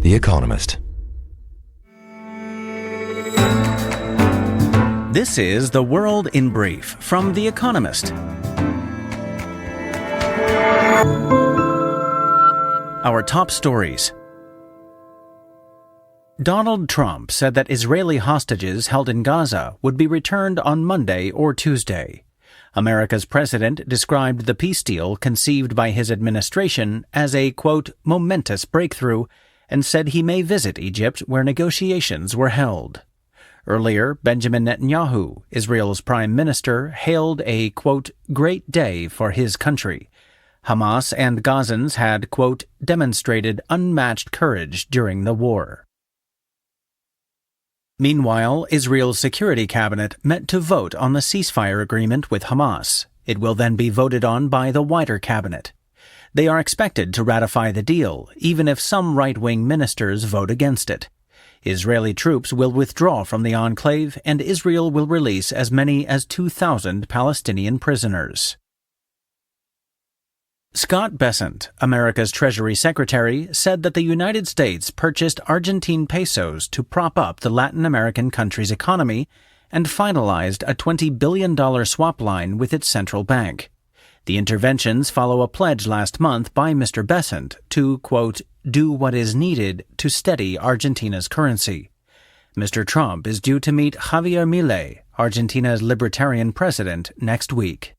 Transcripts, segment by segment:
The Economist. This is The World in Brief from The Economist. Our top stories. Donald Trump said that Israeli hostages held in Gaza would be returned on Monday or Tuesday. America's president described the peace deal conceived by his administration as a, quote, momentous breakthrough, and said he may visit Egypt where negotiations were held. Earlier, Benjamin Netanyahu, Israel's prime minister, hailed a, quote, great day for his country. Hamas and Gazans had, quote, demonstrated unmatched courage during the war. Meanwhile, Israel's security cabinet met to vote on the ceasefire agreement with Hamas. It will then be voted on by the wider cabinet. They are expected to ratify the deal, even if some right-wing ministers vote against it. Israeli troops will withdraw from the enclave, and Israel will release as many as 2,000 Palestinian prisoners. Scott Bessent, America's Treasury Secretary, said that the United States purchased Argentine pesos to prop up the Latin American country's economy and finalized a $20 billion swap line with its central bank. The interventions follow a pledge last month by Mr. Bessent to, quote, do what is needed to steady Argentina's currency. Mr. Trump is due to meet Javier Milei, Argentina's libertarian president, next week.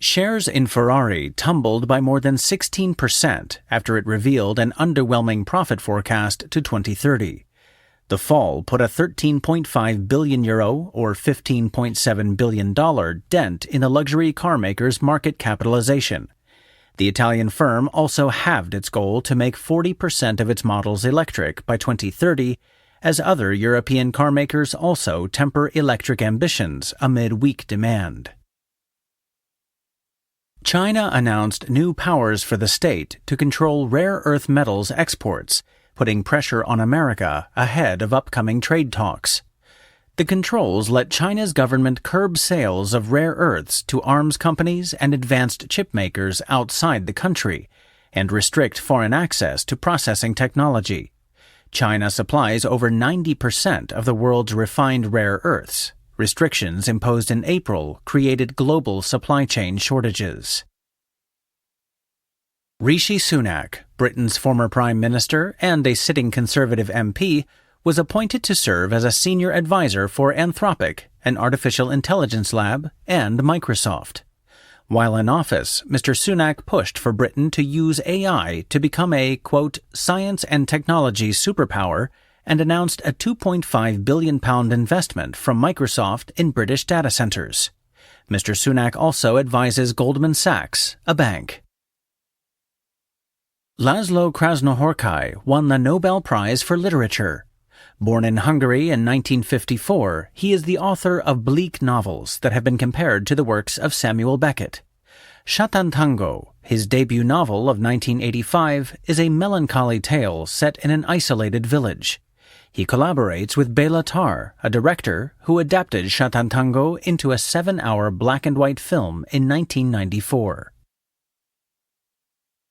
Shares in Ferrari tumbled by more than 16% after it revealed an underwhelming profit forecast to 2030. The fall put a €13.5 billion or $15.7 billion dent in the luxury car maker's market capitalization. The Italian firm also halved its goal to make 40% of its models electric by 2030, as other European car makers also temper electric ambitions amid weak demand. China announced new powers for the state to control rare earth metals exports, putting pressure on America ahead of upcoming trade talks. The controls let China's government curb sales of rare earths to arms companies and advanced chip makers outside the country, and restrict foreign access to processing technology. China supplies over 90% of the world's refined rare earths. Restrictions imposed in April created global supply chain shortages. Rishi Sunak, Britain's former Prime Minister and a sitting Conservative MP, was appointed to serve as a senior advisor for Anthropic, an artificial intelligence lab, and Microsoft. While in office, Mr. Sunak pushed for Britain to use AI to become a, quote, science and technology superpower, and announced a £2.5 billion investment from Microsoft in British data centers. Mr. Sunak also advises Goldman Sachs, a bank. Laszlo Krasznahorkai won the Nobel Prize for Literature. Born in Hungary in 1954, he is the author of bleak novels that have been compared to the works of Samuel Beckett. Shatantango, his debut novel of 1985, is a melancholy tale set in an isolated village. He collaborates with Béla Tarr, a director who adapted Shatantango into a 7-hour black-and-white film in 1994.